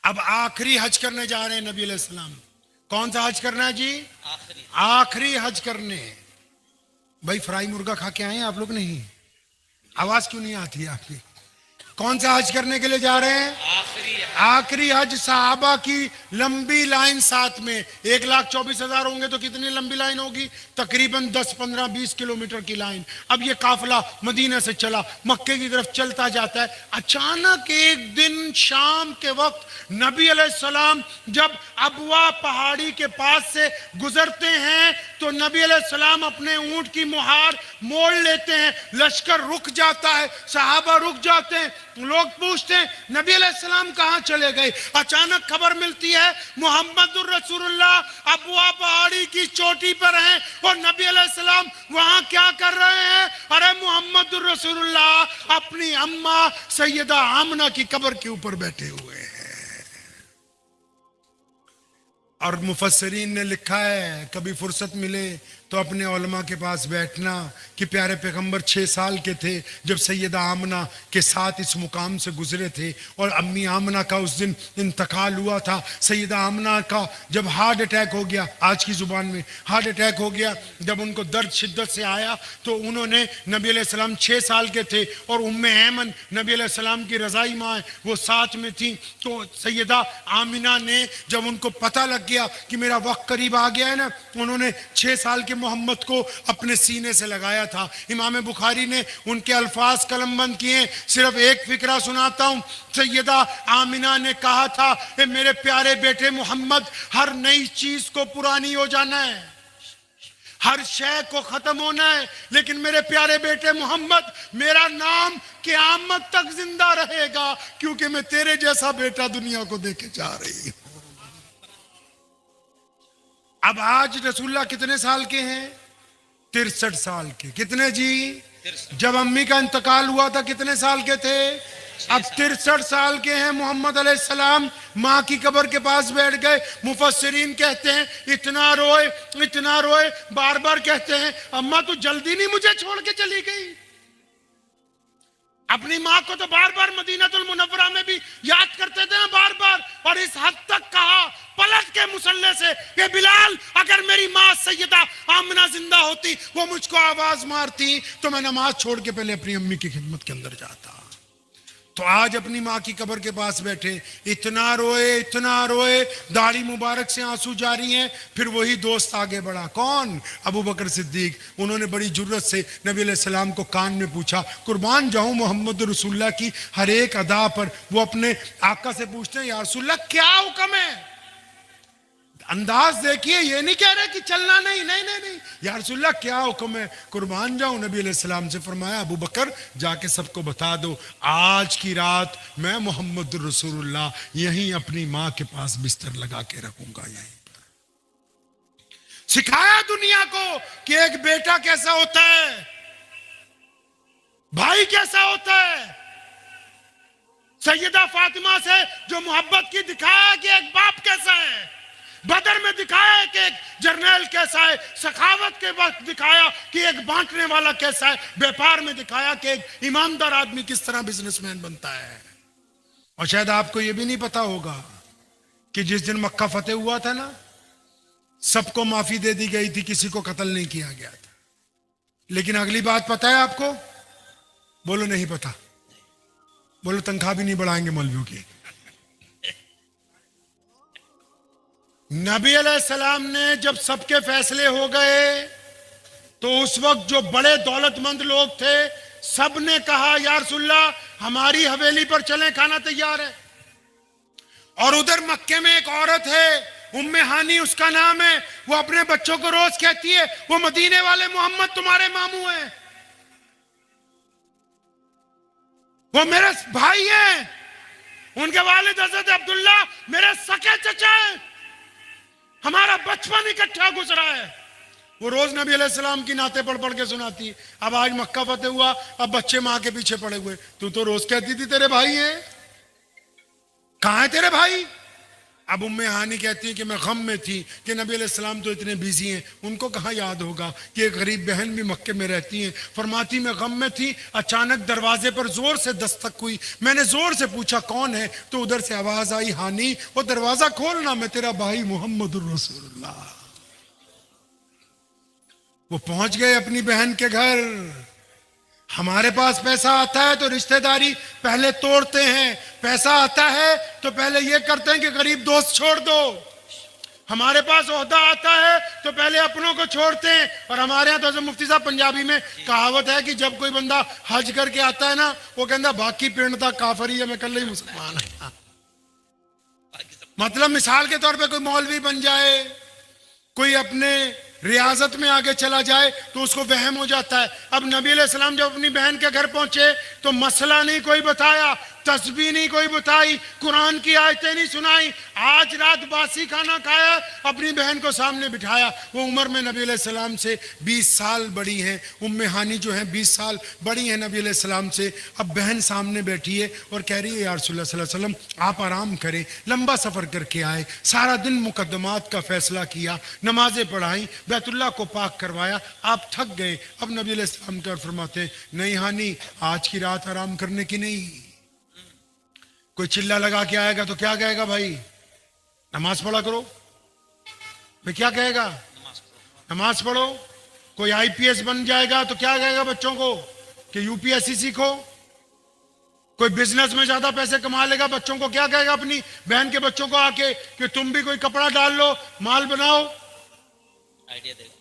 अब आखिरी हज करने जा रहे हैं नबी अलैहि सलाम। कौन सा हज करना है जी? आखिरी हज करने। भाई फ्राई मुर्गा खा के आए हैं आप लोग? नहीं, आवाज क्यों नहीं आती है आपकी? कौन सा हज करने के लिए जा रहे हैं? आखिरी हज। सहाबा की लंबी लाइन साथ में, 1,24,000 होंगे तो कितनी लंबी लाइन होगी? तकरीबन 10, 15, 20 किलोमीटर की लाइन। अब ये काफिला मदीना से चला, मक्के की तरफ चलता जाता है। अचानक एक दिन शाम के वक्त नबी अलैहिस्सलाम जब अबवा पहाड़ी के पास से गुजरते हैं तो नबी अलैहिस्सलाम अपने ऊंट की मुहार मोड़ लेते हैं, लश्कर रुक जाता है, सहाबा रुक जाते हैं। लोग पूछते हैं नबी अलैहिस्सलाम कहां चले गए? अचानक खबर मिलती है मुहम्मदुर रसूलुल्लाह अबवा पहाड़ी की चोटी पर हैं और नबी अलैहिस्सलाम वहां क्या कर रहे हैं? अरे मुहम्मदुर रसूलुल्लाह अपनी अम्मा सैयदा आमना की कब्र के ऊपर बैठे हुए हैं। और मुफस्सिरीन ने लिखा है कभी फुर्सत मिले तो अपने उलमा के पास बैठना कि प्यारे पैगंबर 6 साल के थे जब सैयदा आमना के साथ इस मुकाम से गुजरे थे और अम्मी आमना का उस दिन इंतकाल हुआ था। सैयदा आमना का जब हार्ट अटैक हो गया, आज की जुबान में हार्ट अटैक हो गया, जब उनको दर्द शिद्दत से आया तो उन्होंने, नबी अलैहिस्सलाम 6 साल के थे और उम्मे ऐमन नबी अलैहिस्सलाम की रज़ाई माँ वो साथ में थी, तो सैयदा आमिना ने जब उनको पता लग गया कि मेरा वक्त करीब आ गया है ना, उन्होंने 6 साल के मोहम्मद को अपने सीने से लगाया था। इमाम बुखारी ने उनके अल्फाज कलमबंद किए, सिर्फ एक फिक्रा सुनाता हूं। सैयदा आमिना ने कहा था कि मेरे प्यारे बेटे मोहम्मद, हर नई चीज को पुरानी हो जाना है, हर शय को खत्म होना है, लेकिन मेरे प्यारे बेटे मोहम्मद मेरा नाम क़यामत तक जिंदा रहेगा क्योंकि मैं तेरे जैसा बेटा दुनिया को देके जा रही हूं। अब आज रसूलुल्लाह कितने साल के हैं? 63 साल के। कितने जी? जब अम्मी का इंतकाल हुआ था कितने साल के थे? अब 63 साल के हैं। मोहम्मद अलैहिस्सलाम माँ की कब्र के पास बैठ गए। मुफस्सिरीन कहते हैं इतना रोए, बार बार कहते हैं अम्मा तू जल्दी नहीं मुझे छोड़ के चली गई। अपनी माँ को तो बार बार मदीनातुल मुनव्वरा में भी याद करते थे ना बार बार, और इस हद तक कहा पलट के मुसल्ले से कि बिलाल अगर मेरी माँ सैयदा आमना जिंदा होती, वो मुझको आवाज मारती तो मैं नमाज छोड़ के पहले अपनी अम्मी की खिदमत के अंदर जाता। तो आज अपनी माँ की कब्र के पास बैठे, इतना रोए, दाढ़ी मुबारक से आंसू जारी हैं। फिर वही दोस्त आगे बढ़ा, कौन? अबू बकर सिद्दीक। उन्होंने बड़ी जुर्रत से नबी अलैहिस्सलाम को कान में पूछा, कुर्बान जाऊं मोहम्मद रसूलुल्लाह की हर एक अदा पर। वो अपने आका से पूछते हैं या रसूलुल्लाह क्या हुक्म है? अंदाज देखिए, ये नहीं कह रहे कि चलना नहीं, या रसूलुल्लाह क्या हुक्म है? कुर्बान जाऊं। नबी अलैहिस्सलाम से फरमाया अबू बकर जाके सबको बता दो आज की रात मैं मोहम्मद रसूलुल्लाह यहीं अपनी माँ के पास बिस्तर लगा के रखूंगा। यहीं पर सिखाया दुनिया को कि एक बेटा कैसा होता है, भाई कैसा होता है। सैयदा फातिमा से जो मोहब्बत की दिखाया कि एक बाप कैसा है, बदर में दिखाया कि एक जर्नल कैसा है, सखावत के वक्त दिखाया कि एक बांटने वाला कैसा है, व्यापार में दिखाया कि एक ईमानदार आदमी किस तरह बिजनेसमैन बनता है। और शायद आपको यह भी नहीं पता होगा कि जिस दिन मक्का फतेह हुआ था ना, सबको माफी दे दी गई थी, किसी को कत्ल नहीं किया गया था। लेकिन अगली बात पता है आपको? बोलो नहीं पता। बोलो तनख्वाह भी नहीं बढ़ाएंगे मौलवियों की। नबी अलैहिस्सलाम ने जब सबके फैसले हो गए तो उस वक्त जो बड़े दौलतमंद लोग थे सब ने कहा या रसूलल्लाह हमारी हवेली पर चलें, खाना तैयार है। और उधर मक्के में एक औरत है उम्मे हानी उसका नाम है, वो अपने बच्चों को रोज कहती है वो मदीने वाले मोहम्मद तुम्हारे मामू हैं, वो मेरे भाई हैं, उनके वालिद हजरत अब्दुल्ला मेरे सके चचा हैं, हमारा बचपन इकट्ठा गुजरा है। वो रोज नबी अलैहिस्सलाम की नाते पढ़ पढ़ के सुनाती। अब आज मक्का फतेह हुआ, अब बच्चे माँ के पीछे पड़े हुए। तू तो रोज कहती थी तेरे भाई हैं, कहां है तेरे भाई? अब उम्मे हानी कहती है कि मैं गम में थी कि नबी अलैहिस्सलाम तो इतने बिजी हैं, उनको कहाँ याद होगा कि एक गरीब बहन भी मक्के में रहती हैं। फरमाती मैं गम में थी, अचानक दरवाजे पर जोर से दस्तक हुई, मैंने जोर से पूछा कौन है, तो उधर से आवाज आई हानी वो दरवाजा खोलना, मैं तेरा भाई मोहम्मदुर रसूलुल्लाह। वो पहुंच गए अपनी बहन के घर। हमारे पास पैसा आता है तो रिश्तेदारी पहले तोड़ते हैं, पैसा आता है तो पहले ये करते हैं कि गरीब दोस्त छोड़ दो। हमारे पास ओहदा आता है तो पहले अपनों को छोड़ते हैं। और हमारे यहाँ तो मुफ्ती साहब पंजाबी में कहावत है कि जब कोई बंदा हज करके आता है ना, वो कहता बाकी पिंड तक काफरी है, मैं कल ही मुसलमान है। मतलब मिसाल के तौर पे कोई मौलवी बन जाए, कोई अपने रियासत में आगे चला जाए तो उसको वहम हो जाता है। अब नबी अलैहिस्सलाम जब अपनी बहन के घर पहुंचे तो मसला नहीं कोई बताया, तस्बीह नहीं कोई बताई, कुरान की आयतें नहीं सुनाई, आज रात बासी खाना खाया, अपनी बहन को सामने बिठाया। वो उम्र में नबी अलैहिस्सलाम से 20 साल बड़ी हैं, उम्मे हानी जो हैं 20 साल बड़ी हैं नबी अलैहिस्सलाम से। अब बहन सामने बैठी है और कह रही है या रसूलुल्लाह सल्लल्लाहु अलैहि वसल्लम आप आराम करें, लंबा सफर करके आए, सारा दिन मुकद्दमात का फैसला किया, नमाजें पढ़ाई, बैतुल्लाह को पाक करवाया, आप थक गए। अब नबी अलैहिस्सलाम का फरमाते हैं नहीं हानी आज की रात आराम करने की नहीं। कोई चिल्ला लगा के आएगा तो क्या कहेगा भाई नमाज पढ़ा करो, भाई क्या कहेगा नमाज पढ़ो। कोई आईपीएस बन जाएगा तो क्या कहेगा बच्चों को कि यूपीएससी सीखो। कोई बिजनेस में ज्यादा पैसे कमा लेगा, बच्चों को क्या कहेगा अपनी बहन के बच्चों को आके कि तुम भी कोई कपड़ा डाल लो, माल बनाओ, आइडिया देगा।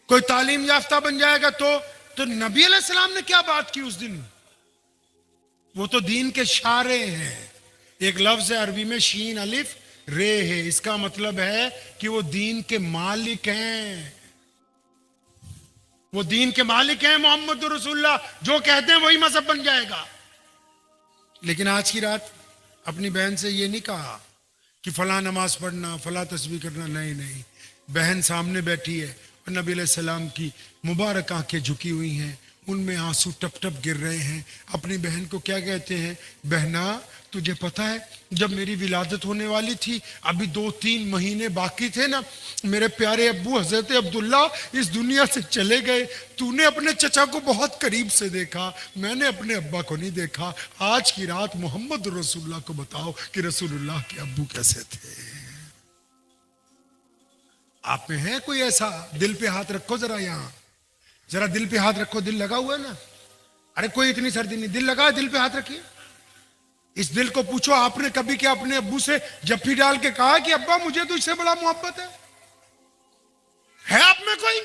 कोई तालीम याफ्ता बन जाएगा तो नबी अलैहिस्सलाम ने क्या बात की उस दिन, वो तो दीन के शारे हैं। एक लफ्ज है अरबी में शीन अलिफ रे है, इसका मतलब है कि वो दीन के मालिक हैं, वो दीन के मालिक हैं। मोहम्मद रसूलुल्लाह जो कहते हैं वही मजहब बन जाएगा। लेकिन आज की रात अपनी बहन से ये नहीं कहा कि फला नमाज पढ़ना, फला तस्बीह करना, नहीं नहीं, बहन सामने बैठी है और नबी अलैहिस्सलाम की मुबारक आंखें झुकी हुई हैं, उनमें आंसू टप टप गिर रहे हैं। अपनी बहन को क्या कहते हैं, बहना तुझे पता है जब मेरी विलादत होने वाली थी, अभी 2-3 महीने बाकी थे ना, मेरे प्यारे अब्बू हजरत अब्दुल्ला इस दुनिया से चले गए। तूने अपने चचा को बहुत करीब से देखा, मैंने अपने अब्बा को नहीं देखा। आज की रात मोहम्मद रसूलुल्लाह को बताओ कि रसूलुल्लाह के अब्बू कैसे थे। आप में है कोई ऐसा? दिल पे हाथ रखो जरा, यहां जरा दिल पे हाथ रखो, दिल लगा हुआ है ना? अरे कोई इतनी सर्दी नहीं, दिल लगा, दिल पे हाथ रखिए। इस दिल को पूछो आपने कभी क्या अपने अब्बू से जफ्फी डाल के कहा कि अब्बा मुझे तो इससे बड़ा मोहब्बत है आप में कोई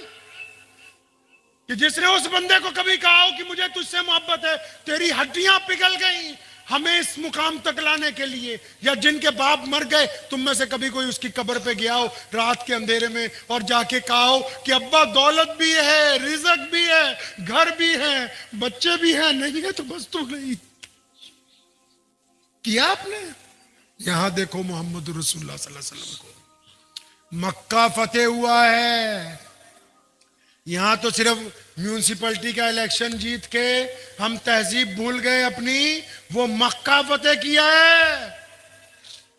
कि जिसने उस बंदे को कभी कहा हो कि मुझे तुझसे मोहब्बत है? तेरी हड्डियां पिघल गई हमें इस मुकाम तक लाने के लिए। या जिनके बाप मर गए, तुम में से कभी कोई उसकी कब्र पे गया हो रात के अंधेरे में और जाके कहा हो कि अब्बा दौलत भी है, रिज़्क भी है, घर भी है, बच्चे भी हैं, नहीं है तो बस तो नहीं किया आपने? यहां देखो मोहम्मद रसूलुल्लाह सल्लल्लाहु अलैहि वसल्लम को मक्का फतेह हुआ है। यहां तो सिर्फ म्यूनिसिपैलिटी का इलेक्शन जीत के हम तहजीब भूल गए अपनी, वो मक्का फतेह किया है।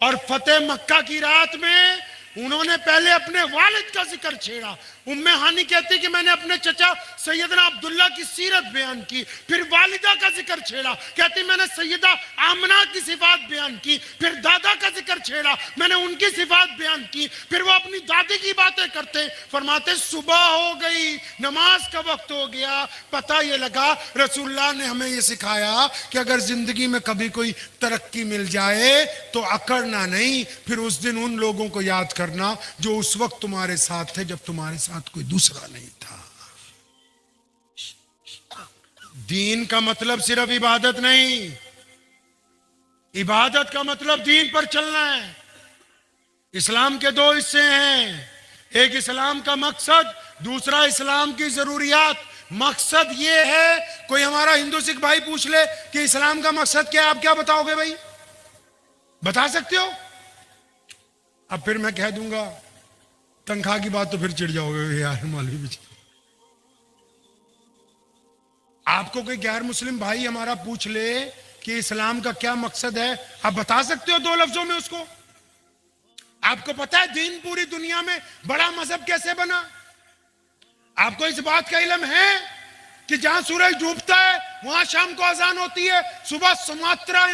और फतेह मक्का की रात में उन्होंने पहले अपने वालिद का जिक्र छेड़ा। उम्मे हानी कहती कि मैंने अपने चचा सैयदना अब्दुल्ला की सीरत बयान की, फिर वालिदा का जिक्र छेड़ा, कहती मैंने सैयदा आमना की सिफात बयान की, फिर दादा का जिक्र छेड़ा, मैंने उनकी सिफात बयान की, फिर वो अपनी दादी की बातें करते। फरमाते सुबह हो गई, नमाज का वक्त हो गया, पता ये लगा रसूलुल्लाह ने हमें ये सिखाया कि अगर जिंदगी में कभी कोई तरक्की मिल जाए तो अकड़ना नहीं, फिर उस दिन उन लोगों को याद करना जो उस वक्त तुम्हारे साथ थे जब तुम्हारे साथ कोई दूसरा नहीं था। दीन का मतलब सिर्फ इबादत नहीं, इबादत का मतलब दीन पर चलना है। इस्लाम के 2 हिस्से हैं, एक इस्लाम का मकसद, दूसरा इस्लाम की जरूरियात। मकसद ये है, कोई हमारा हिंदू सिख भाई पूछ ले कि इस्लाम का मकसद क्या है, आप क्या बताओगे भाई? बता सकते हो? अब फिर मैं कह दूंगा तनख्वाह की बात तो फिर चिढ़ जाओगे यार मौलवी भी। आपको कोई गैर मुस्लिम भाई हमारा पूछ ले कि इस्लाम का क्या मकसद है, आप बता सकते हो 2 लफ्जों में उसको? आपको पता है दीन पूरी दुनिया में बड़ा मजहब कैसे बना? आपको इस बात का इल्म है कि जहां सूरज डूबता है वहां शाम को अजान होती है, सुबह सुमात्रा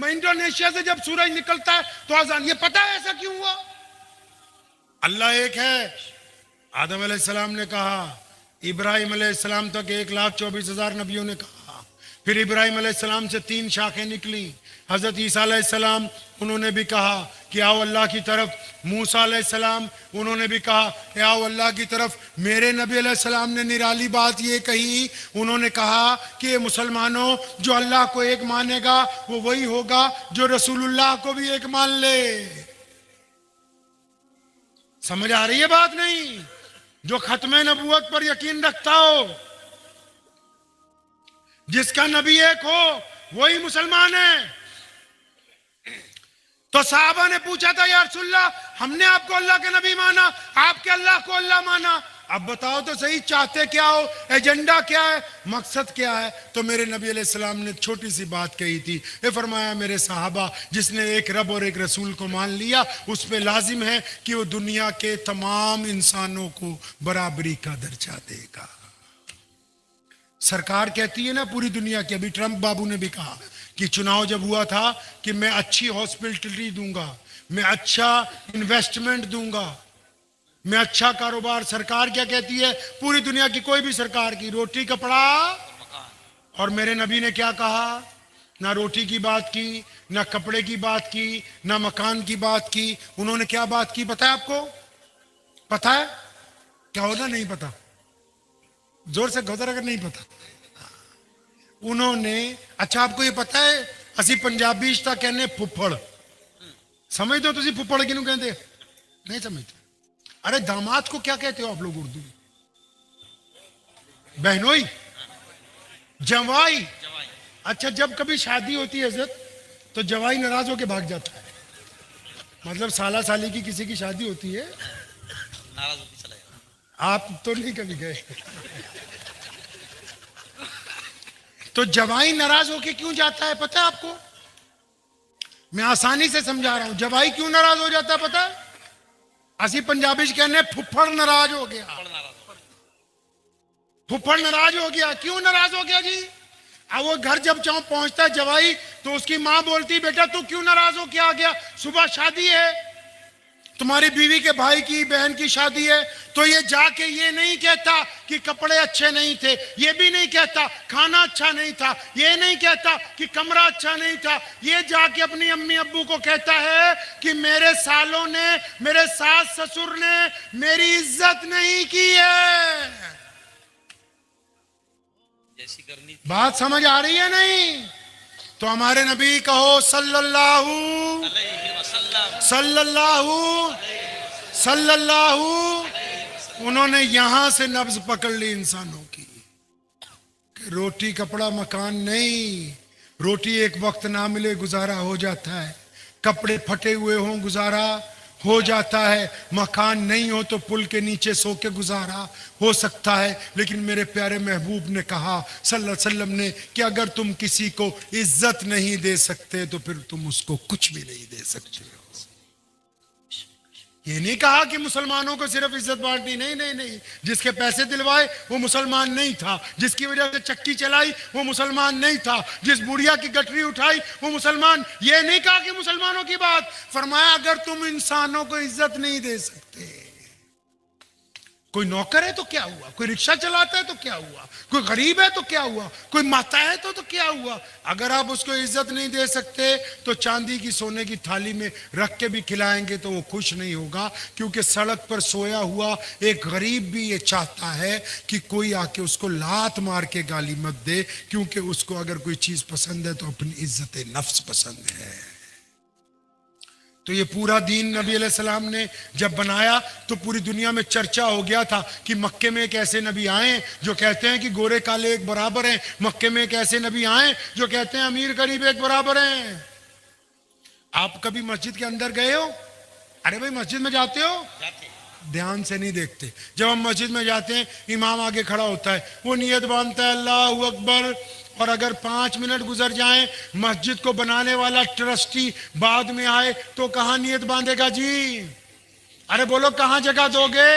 इंडोनेशिया से जब सूरज निकलता है तो अजान। ये पता है ऐसा क्यों हुआ? अल्लाह एक है। आदम अलैहिस्सलाम ने कहा, इब्राहिम अलैहिस्सलाम तक 1,24,000 नबियों ने कहा, फिर इब्राहिम अलैहिस्सलाम से 3 शाखें निकली। हजरत ईसा अलैहिस्सलाम उन्होंने भी कहा कि आओ अल्लाह की तरफ। मूसा अलैहिस्सलाम उन्होंने भी कहा कि आओ अल्लाह की तरफ। मेरे नबी अलैहिस्सलाम ने निराली बात ये कही, उन्होंने कहा कि ये मुसलमानों, जो अल्लाह को एक मानेगा वो वही होगा जो रसूलुल्लाह को भी एक मान ले। समझ आ रही है बात नहीं? जो खत्मे नबूवत पर यकीन रखता हो, जिसका नबी एक हो, वही मुसलमान है। तो साहबा ने पूछा था, या रसूलल्लाह, हमने आपको अल्लाह के नबी माना, आपके अल्लाह को अल्लाह माना, अब बताओ तो सही, चाहते क्या हो, एजेंडा क्या है, मकसद क्या है? तो मेरे नबी अलैहिस्सलाम ने छोटी सी बात कही थी। ये फरमाया, मेरे साहबा, जिसने एक रब और एक रसूल को मान लिया, उस पे लाजिम है कि वो दुनिया के तमाम इंसानों को बराबरी का दर्जा देगा। सरकार कहती है ना पूरी दुनिया की, अभी ट्रंप बाबू ने भी कहा कि चुनाव जब हुआ था कि मैं अच्छी हॉस्पिटलिटी दूंगा, मैं अच्छा इन्वेस्टमेंट दूंगा, मैं अच्छा कारोबार। सरकार क्या कहती है? पूरी दुनिया की कोई भी सरकार की, रोटी कपड़ा। और मेरे नबी ने क्या कहा? ना रोटी की बात की, ना कपड़े की बात की, ना मकान की बात की। उन्होंने क्या बात की पता है आपको? पता है क्या होना? नहीं पता? जोर से गौर अगर नहीं पता। उन्होंने, अच्छा आपको ये पता है असी पंजाबी च कहने फुफड़, समझ दो तुम फुफड़ किनू कहते? नहीं समझते? अरे दामाद को क्या कहते हो आप लोग उर्दू में? बहनोई, जवाई। अच्छा, जब कभी शादी होती है इज्जत, तो जवाई नाराज होके भाग जाता है। मतलब साला साली की किसी की शादी होती है, नाराज होके चला जाता। आप तो नहीं कभी गए? तो जवाई नाराज होके क्यों जाता है पता है आपको? मैं आसानी से समझा रहा हूं। जवाई क्यों नाराज हो जाता है पता है? असी पंजाबी कहने फुफड़ नाराज हो गया। फुफड़ नाराज हो गया। क्यों नाराज हो गया जी? अब वो घर जब चाहो पहुंचता है जवाई, तो उसकी मां बोलती, बेटा तू क्यों नाराज हो के आ गया? सुबह शादी है, तुम्हारी बीवी के भाई की बहन की शादी है। तो ये जाके ये नहीं कहता कि कपड़े अच्छे नहीं थे, ये भी नहीं कहता खाना अच्छा नहीं था, ये नहीं कहता कि कमरा अच्छा नहीं था। ये जाके अपनी अम्मी अब्बू को कहता है कि मेरे सालों ने, मेरे सास ससुर ने मेरी इज्जत नहीं की है। जैसी करनी। बात समझ आ रही है नहीं? तो हमारे नबी कहो सल्लल्लाहु उन्होंने यहां से नब्ज पकड़ ली इंसानों की कि रोटी कपड़ा मकान नहीं। रोटी एक वक्त ना मिले गुजारा हो जाता है, कपड़े फटे हुए हों गुजारा हो जाता है, मकान नहीं हो तो पुल के नीचे सो के गुजारा हो सकता है। लेकिन मेरे प्यारे महबूब ने कहा सल्लल्लाहु अलैहि वसल्लम ने कि अगर तुम किसी को इज्जत नहीं दे सकते तो फिर तुम उसको कुछ भी नहीं दे सकते हो। ये नहीं कहा कि मुसलमानों को सिर्फ इज्जत बांटनी, नहीं नहीं नहीं। जिसके पैसे दिलवाए वो मुसलमान नहीं था, जिसकी वजह से चक्की चलाई वो मुसलमान नहीं था, जिस बुढ़िया की गठरी उठाई वो मुसलमान। ये नहीं कहा कि मुसलमानों की बात। फरमाया अगर तुम इंसानों को इज्जत नहीं दे सकते, कोई नौकर है तो क्या हुआ, कोई रिक्शा चलाता है तो क्या हुआ, कोई गरीब है तो क्या हुआ, कोई माता है तो क्या हुआ। अगर आप उसको इज्जत नहीं दे सकते तो चांदी की सोने की थाली में रख के भी खिलाएंगे तो वो खुश नहीं होगा। क्योंकि सड़क पर सोया हुआ एक गरीब भी ये चाहता है कि कोई आके उसको लात मार के गाली मत दे, क्योंकि उसको अगर कोई चीज पसंद है तो अपनी इज्जत नफ्स पसंद है। तो ये पूरा दीन नबी अलैहिस्सलाम ने जब बनाया तो पूरी दुनिया में चर्चा हो गया था कि मक्के में एक ऐसे नबी आए जो कहते हैं कि गोरे काले एक बराबर हैं। मक्के में एक ऐसे नबी आए जो कहते हैं अमीर गरीब एक बराबर हैं। आप कभी मस्जिद के अंदर गए हो? अरे भाई मस्जिद में जाते हो? ध्यान से नहीं देखते। जब हम मस्जिद में जाते हैं इमाम आगे खड़ा होता है, वो नियत बांधता है अल्लाहू अकबर और अगर 5 मिनट गुजर जाएं, मस्जिद को बनाने वाला ट्रस्टी बाद में आए तो कहां नियत बांधेगा जी? अरे बोलो, कहां जगह दोगे?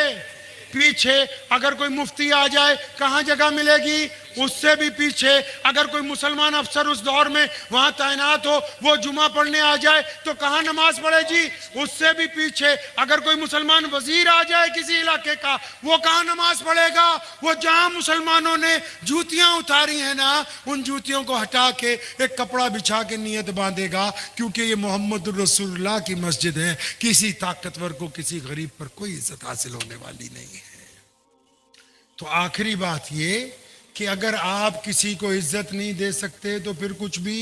पीछे अगर कोई मुफ्ती आ जाए कहां जगह मिलेगी? उससे भी पीछे अगर कोई मुसलमान अफसर उस दौर में वहां तैनात हो, वो जुमा पढ़ने आ जाए तो कहां नमाज पढ़े जी? उससे भी पीछे अगर कोई मुसलमान वजीर आ जाए किसी इलाके का, वो कहां नमाज पढ़ेगा? वो जहां मुसलमानों ने जूतियां उतारी हैं ना, उन जूतियों को हटा के एक कपड़ा बिछा के नियत बांधेगा, क्योंकि ये मोहम्मद रसूलुल्लाह की मस्जिद है। किसी ताकतवर को, किसी गरीब पर कोई इज्जत हासिल होने वाली नहीं है। तो आखिरी बात ये कि अगर आप किसी को इज्जत नहीं दे सकते तो फिर कुछ भी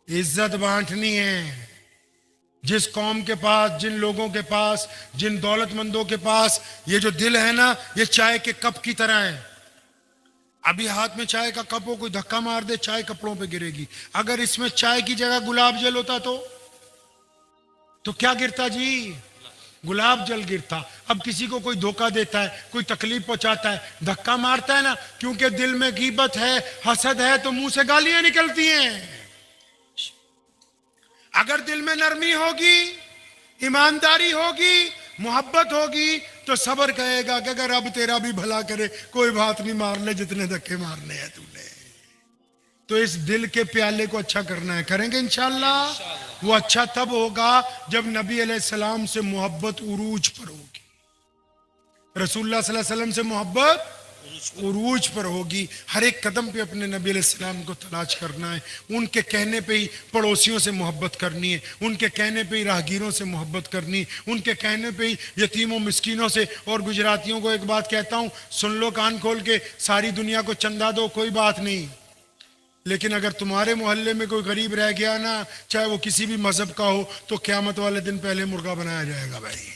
इज्जत बांटनी है। जिस कौम के पास, जिन लोगों के पास, जिन दौलतमंदों के पास ये जो दिल है ना, ये चाय के कप की तरह है। अभी हाथ में चाय का कप हो, कोई धक्का मार दे, चाय कपड़ों पे गिरेगी। अगर इसमें चाय की जगह गुलाब जल होता तो क्या गिरता जी? गुलाब जल गिरता। अब किसी को कोई धोखा देता है, कोई तकलीफ पहुंचाता है, धक्का मारता है ना, क्योंकि दिल में गीबत है, हसद है, तो मुंह से गालियां निकलती हैं। अगर दिल में नरमी होगी, ईमानदारी होगी, मोहब्बत होगी, तो सब्र कहेगा कि अगर अब तेरा भी भला करे, कोई बात नहीं, मार ले जितने धक्के मारने हैं तूने। तो इस दिल के प्याले को अच्छा करना है, करेंगे इंशाअल्लाह। वो अच्छा तब होगा जब नबी अलैहिस्सलाम से मोहब्बत उरूज पर होगी, रसूलुल्लाह सल्लल्लाहु अलैहि वसल्लम से मोहब्बत उरूज पर होगी। हर एक कदम पे अपने नबी अलैहिस्सलाम को तलाश करना है। उनके कहने पे ही पड़ोसियों से मोहब्बत करनी है, उनके कहने पे ही राहगीरों से मोहब्बत करनी है, उनके कहने पे ही यतीमों मिस्कीनों से। और गुजरातियों को एक बात कहता हूं, सुन लो कान खोल के, सारी दुनिया को चंदा दो, कोई बात नहीं, लेकिन अगर तुम्हारे मोहल्ले में कोई गरीब रह गया ना, चाहे वो किसी भी मजहब का हो, तो क़यामत वाले दिन पहले मुर्गा बनाया जाएगा भाई।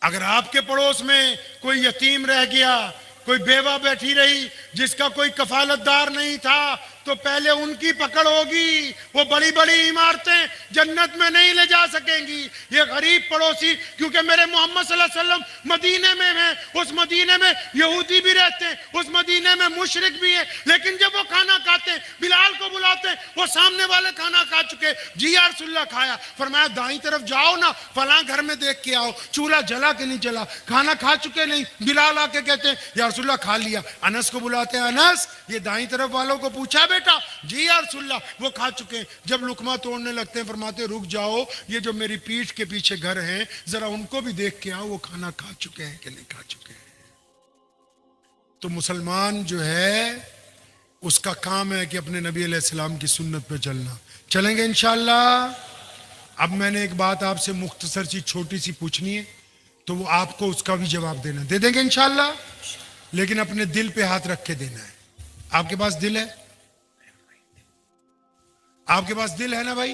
अगर आपके पड़ोस में कोई यतीम रह गया, कोई बेवा बैठी रही जिसका कोई कफालतदार नहीं था, तो पहले उनकी पकड़ होगी। वो बड़ी बड़ी इमारतें जन्नत में नहीं ले जा सकेंगी, ये गरीब पड़ोसी। क्योंकि मेरे मोहम्मद सल्लल्लाहु अलैहि वसल्लम मदीने में हैं, उस मदीने में यहूदी भी रहते हैं, उस मदीने में मुशरिक भी है, लेकिन जब वो खाना खाते हैं, बिलाल को बुलाते हैं, वो सामने वाले खाना खा चुके, जी या रसूलल्लाह खाया, फरमाया दाईं तरफ जाओ ना, फलां घर में देख के आओ चूल्हा जला के नहीं जला, खाना खा चुके नहीं। बिलाल आके कहते हैं या रसूलल्लाह खा लिया। अनस को बुलाते हैं, अनस ये दाईं तरफ वालों को पूछा बेटा? जी या रसूलल्लाह, वो खा चुके हैं। जब लुकमा तोड़ने लगते हैं, फरमाते रुक जाओ, ये जो मेरी पीठ के पीछे घर हैं, जरा उनको भी देख के आओ, वो खाना खा चुके हैं कि नहीं खा चुके हैं। तो मुसलमान जो है, उसका काम है कि अपने नबी अलैहिस्सलाम की सुन्नत पे चलना। चलेंगे इंशाअल्लाह। अब मैंने एक बात आपसे मुख्तसर सी छोटी सी पूछनी है, तो वो आपको उसका भी जवाब देना, दे देंगे इंशाअल्लाह, लेकिन अपने दिल पे हाथ रख के देना है। आपके पास दिल है? आपके पास दिल है ना भाई?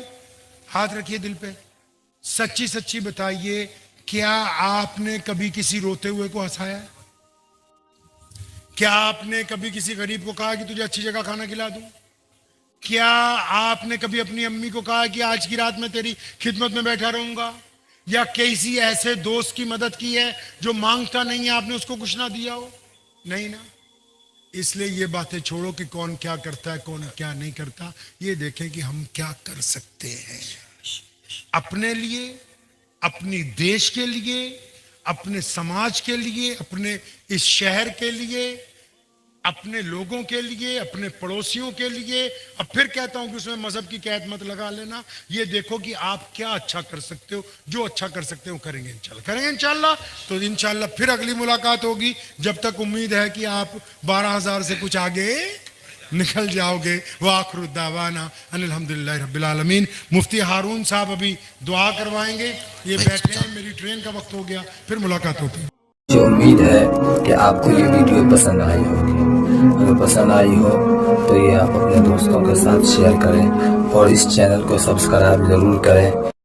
हाथ रखिए दिल पे, सच्ची सच्ची बताइए, क्या आपने कभी किसी रोते हुए को हंसाया? क्या आपने कभी किसी गरीब को कहा कि तुझे अच्छी जगह खाना खिला दूं? क्या आपने कभी अपनी अम्मी को कहा कि आज की रात मैं तेरी खिदमत में बैठा रहूंगा? या किसी ऐसे दोस्त की मदद की है जो मांगता नहीं है, आपने उसको कुछ ना दिया हो? नहीं ना। इसलिए ये बातें छोड़ो कि कौन क्या करता है, कौन क्या नहीं करता। ये देखें कि हम क्या कर सकते हैं अपने लिए, अपनी देश के लिए, अपने समाज के लिए, अपने इस शहर के लिए, अपने लोगों के लिए, अपने पड़ोसियों के लिए। अब फिर कहता हूं कि उसमें मजहब की कैद मत लगा लेना। ये देखो कि आप क्या अच्छा कर सकते हो, जो अच्छा कर सकते हो करेंगे इंशाल्लाह, करेंगे इंशाल्लाह। तो इंशाल्लाह फिर अगली मुलाकात होगी। जब तक उम्मीद है कि आप 12,000 से कुछ आगे निकल जाओगे। वाखिरु दावाना अनिल हम्दुलिल्लाहि रब्बिल आलमीन। मुफ्ती हारून साहब अभी दुआ करवाएंगे, ये बैठे हैं, मेरी ट्रेन का वक्त हो गया, फिर मुलाकात होगी। मुझे उम्मीद है कि आपको ये वीडियो पसंद आई होगी। अगर पसंद आई हो तो ये आप अपने दोस्तों के साथ शेयर करें और इस चैनल को सब्सक्राइब जरूर करें।